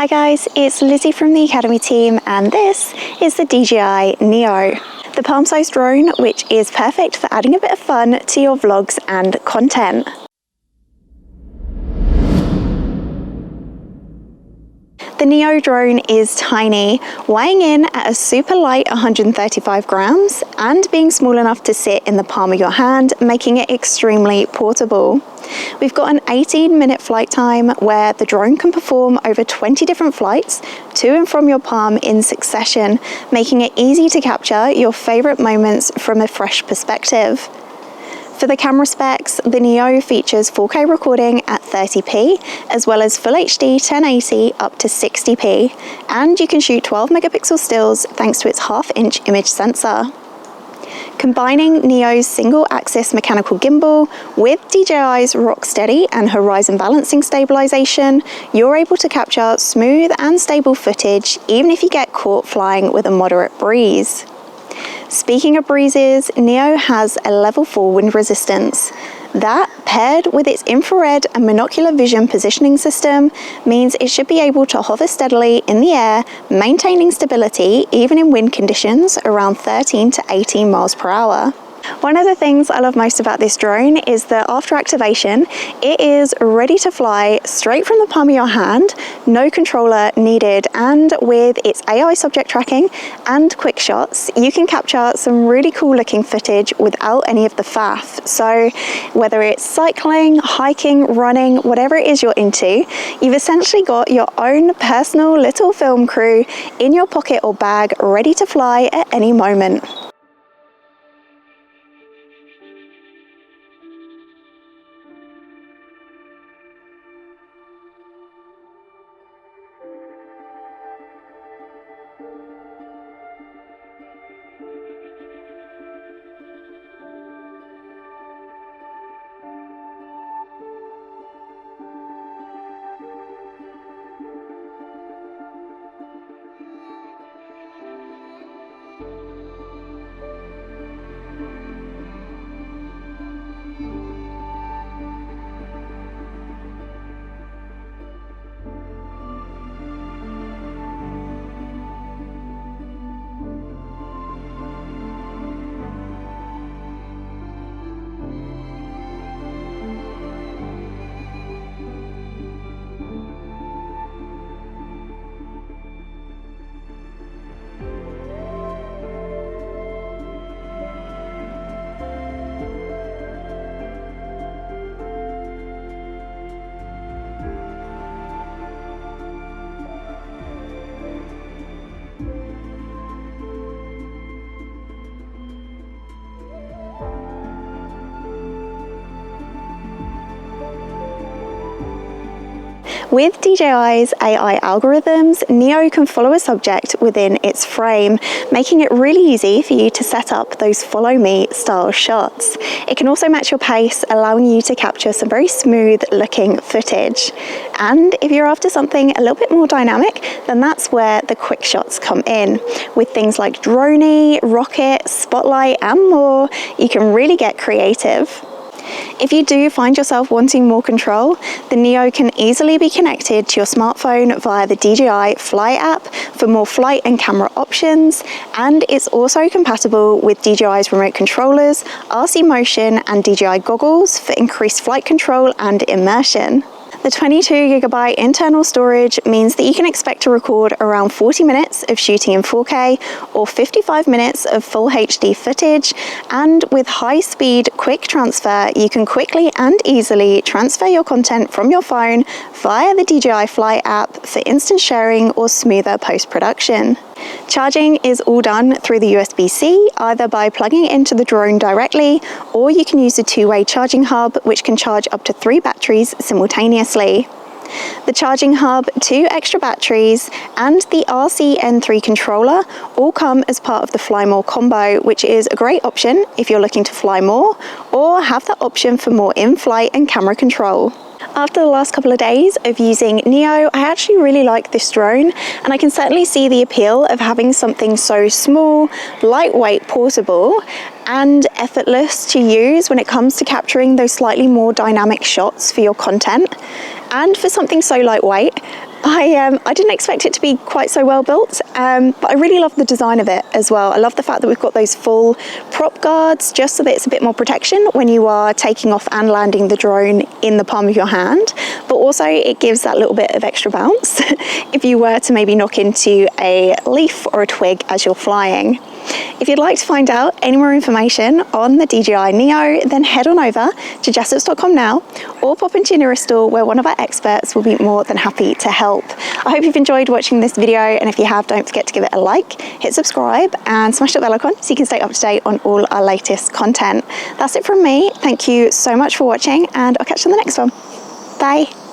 Hi guys, it's Lizzie from the Academy team and this is the DJI Neo, the palm-sized drone which is perfect for adding a bit of fun to your vlogs and content. The Neo drone is tiny, weighing in at a super light 135 grams and being small enough to sit in the palm of your hand, making it extremely portable. We've got an 18-minute flight time where the drone can perform over 20 different flights to and from your palm in succession, making it easy to capture your favorite moments from a fresh perspective. For the camera specs, the Neo features 4K recording at 30p, as well as Full HD 1080 up to 60p, and you can shoot 12 megapixel stills thanks to its half-inch image sensor. Combining Neo's single-axis mechanical gimbal with DJI's rock steady and horizon balancing stabilization, you're able to capture smooth and stable footage even if you get caught flying with a moderate breeze. Speaking of breezes, Neo has a level 4 wind resistance. That, paired with its infrared and monocular vision positioning system, means it should be able to hover steadily in the air, maintaining stability even in wind conditions around 13 to 18 miles per hour. One of the things I love most about this drone is that after activation, it is ready to fly straight from the palm of your hand, no controller needed, and with its AI subject tracking and quick shots, you can capture some really cool looking footage without any of the faff. So whether it's cycling, hiking, running, whatever it is you're into, you've essentially got your own personal little film crew in your pocket or bag ready to fly at any moment. With DJI's AI algorithms, Neo can follow a subject within its frame, making it really easy for you to set up those follow me style shots. It can also match your pace, allowing you to capture some very smooth looking footage. And if you're after something a little bit more dynamic, then that's where the quick shots come in. With things like droney, rocket, spotlight, and more, you can really get creative. If you do find yourself wanting more control, the Neo can easily be connected to your smartphone via the DJI Fly app for more flight and camera options, and it's also compatible with DJI's remote controllers, RC Motion, and DJI goggles for increased flight control and immersion. The 22GB internal storage means that you can expect to record around 40 minutes of shooting in 4K or 55 minutes of full HD footage, and with high-speed quick transfer, you can quickly and easily transfer your content from your phone via the DJI Fly app for instant sharing or smoother post-production. Charging is all done through the USB-C, either by plugging it into the drone directly, or you can use a two-way charging hub which can charge up to 3 batteries simultaneously. The charging hub, 2 extra batteries, and the RC-N3 controller all come as part of the Fly More combo, which is a great option if you're looking to fly more or have that option for more in-flight and camera control. After the last couple of days of using Neo, I actually really like this drone, and I can certainly see the appeal of having something so small, lightweight, portable, and effortless to use when it comes to capturing those slightly more dynamic shots for your content. And for something so lightweight, I didn't expect it to be quite so well built, but I really love the design of it as well. I love the fact that we've got those full prop guards just so that it's a bit more protection when you are taking off and landing the drone in the palm of your hand, but also it gives that little bit of extra bounce if you were to maybe knock into a leaf or a twig as you're flying. If you'd like to find out any more information on the DJI Neo, then head on over to jessops.com now, or pop into your nearest store where one of our experts will be more than happy to help. I hope you've enjoyed watching this video, and if you have, don't forget to give it a like, hit subscribe, and smash that bell icon so you can stay up to date on all our latest content. That's it from me. Thank you so much for watching, and I'll catch you on the next one. Bye.